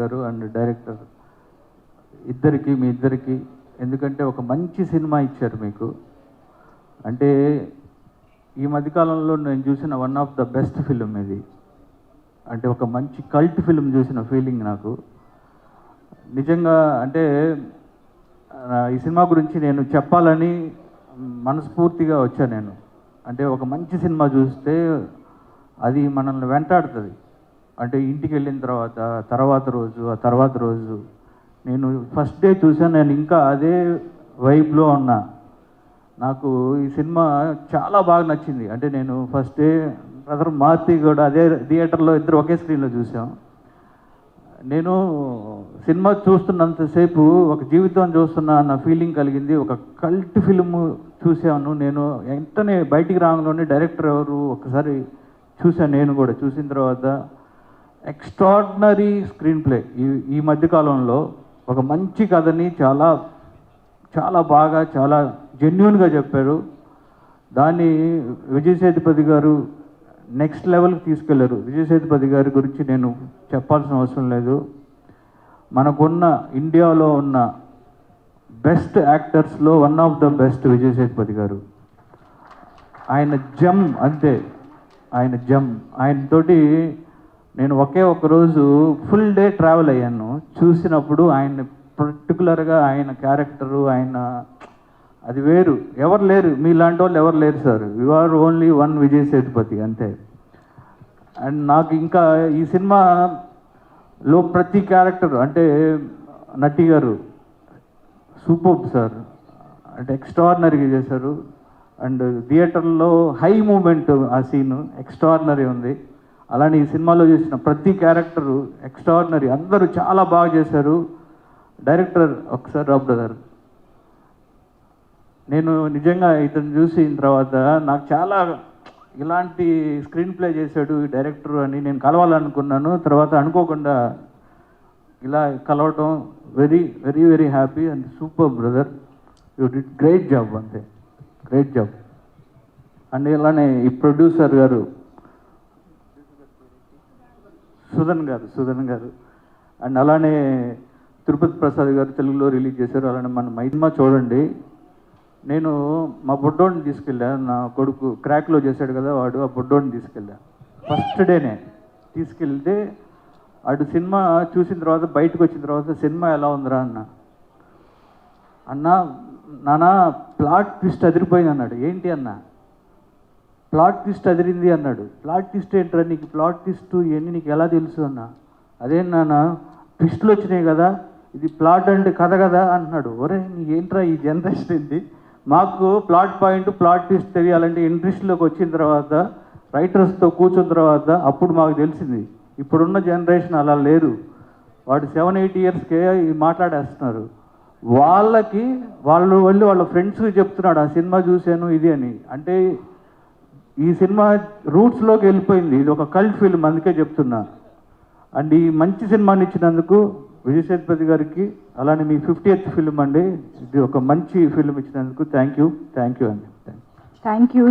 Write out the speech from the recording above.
గారు and director ఇద్దరికి మీ ఇద్దరికి, ఎందుకంటే ఒక మంచి సినిమా ఇచ్చారు మీకు. అంటే ఈ మధ్యకాలంలో నేను చూసిన one of the best film ఇది. అంటే ఒక మంచి కల్ట్ ఫిలిం చూసిన ఫీలింగ్ నాకు నిజంగా. అంటే ఈ సినిమా గురించి నేను చెప్పాలని మనస్ఫూర్తిగా వచ్చాను నేను. అంటే ఒక మంచి సినిమా చూస్తే అది మనల్ని వెంటాడుతుంది. అంటే ఇంటికి వెళ్ళిన ఆ తర్వాత రోజు నేను ఫస్ట్ డే చూసాను, నేను ఇంకా అదే వైబ్లో ఉన్నా. నాకు ఈ సినిమా చాలా బాగా నచ్చింది. అంటే నేను ఫస్ట్ డే బ్రదర్ మారుతి కూడా అదే థియేటర్లో ఇద్దరు ఒకే స్క్రీన్లో చూసాం. నేను సినిమా చూస్తున్నంతసేపు ఒక జీవితం చూస్తున్నా అన్న ఫీలింగ్ కలిగింది. ఒక కల్ట్ ఫిల్మ్ చూసాను నేను. వెంటనే బయటికి రాగానే డైరెక్టర్ ఎవరు ఒకసారి చూశాను. నేను కూడా చూసిన తర్వాత ఎక్స్ట్రాడినరీ స్క్రీన్ ప్లే. ఈ మధ్యకాలంలో ఒక మంచి కథని చాలా చాలా బాగా చాలా జెన్యూన్గా చెప్పారు. దాన్ని విజయ్ సేతుపతి గారు నెక్స్ట్ లెవెల్కి తీసుకెళ్లారు. విజయ్ సేతుపతి గారి గురించి నేను చెప్పాల్సిన అవసరం లేదు. మనకున్న ఇండియాలో ఉన్న బెస్ట్ యాక్టర్స్లో one of the best Vijay Sethupathi garu. ఆయన జమ్ అంతే, ఆయన జమ్. ఆయనతోటి నేను ఒకే ఒక రోజు ఫుల్ డే ట్రావెల్ అయ్యాను. చూసినప్పుడు ఆయన పర్టికులర్గా ఆయన క్యారెక్టరు, ఆయన అది వేరు. ఎవరు లేరు మీలాంటి వాళ్ళు, ఎవరు లేరు sir. You are only one Vijay Sethupathi అంతే. అండ్ నాకు ఇంకా ఈ సినిమాలో ప్రతి క్యారెక్టర్, అంటే నటి గారు సూపర్ సార్, అంటే ఎక్స్ట్రాడినరీగా చేశారు. అండ్ థియేటర్లో హై మూమెంట్, ఆ సీన్ ఎక్స్ట్రాడినరీ ఉంది. అలానే ఈ సినిమాలో చేసిన ప్రతి క్యారెక్టరు ఎక్స్ట్రాడినరీ, అందరూ చాలా బాగా చేశారు. డైరెక్టర్ ఒకసారి రాబ్ బ్రదర్, నేను నిజంగా ఇతను చూసిన తర్వాత నాకు చాలా ఇలాంటి స్క్రీన్ ప్లే చేశాడు ఈ డైరెక్టర్ అని నేను కలవాలనుకున్నాను. తర్వాత అనుకోకుండా ఇలా కలవటం very very very happy and super brother, you did great job, అంతే గ్రేట్ జాబ్. అండ్ ఇలానే ఈ ప్రొడ్యూసర్ గారు సుధన్ గారు అండ్ అలానే తిరుపతి ప్రసాద్ గారు తెలుగులో రిలీజ్ చేశారు. అలానే మన మైద్మా చూడండి. నేను మా బుడ్డోడిని తీసుకెళ్ళా, నా కొడుకు క్రాక్లో చేశాడు కదా వాడు, ఆ బుడ్డోడిని తీసుకెళ్ళా ఫస్ట్ డేనే. తీసుకెళ్తే వాడు సినిమా చూసిన తర్వాత బయటకు వచ్చిన తర్వాత సినిమా ఎలా ఉందిరా అన్న నాన్న ప్లాట్ ట్విస్ట్ అదిరిపోయింది అన్నాడు. ఏంటి అన్న ప్లాట్ ట్విస్ట్ అదిరింది అన్నాడు. ప్లాట్ ట్విస్ట్ ఏంట్రా, నీకు ప్లాట్ ట్విస్ట్ ఇవన్నీ నీకు ఎలా తెలుసు అన్న. అదేం నాన్న ట్విస్టులు వచ్చినాయి కదా, ఇది ప్లాట్ అంటే కథ కదా అంటున్నాడు. ఒరే నీకేంట్రా ఈ జనరేషన్ ఏంటి, మాకు ప్లాట్ పాయింట్ ప్లాట్ ట్విస్ట్ తెలియాలంటే ఇండస్ట్రీలోకి వచ్చిన తర్వాత రైటర్స్తో కూర్చున్న తర్వాత అప్పుడు మాకు తెలిసింది. ఇప్పుడున్న జనరేషన్ అలా లేరు. వాడు 7-8 ఇయర్స్కే మాట్లాడేస్తున్నారు. వాళ్ళ ఫ్రెండ్స్కి చెప్తున్నాడు ఆ సినిమా చూశాను ఇది అని. అంటే ఈ సినిమా రూట్స్లోకి వెళ్ళిపోయింది. ఇది ఒక కల్ట్ ఫిల్మ్, అందుకే చెప్తున్నా. అండ్ ఈ మంచి సినిమాని ఇచ్చినందుకు విజయ్ సేతుపతి గారికి, అలానే మీ 50th ఫిల్మ్ అండి, ఇది ఒక మంచి ఫిల్మ్ ఇచ్చినందుకు థ్యాంక్ యూ అండి. Thank you.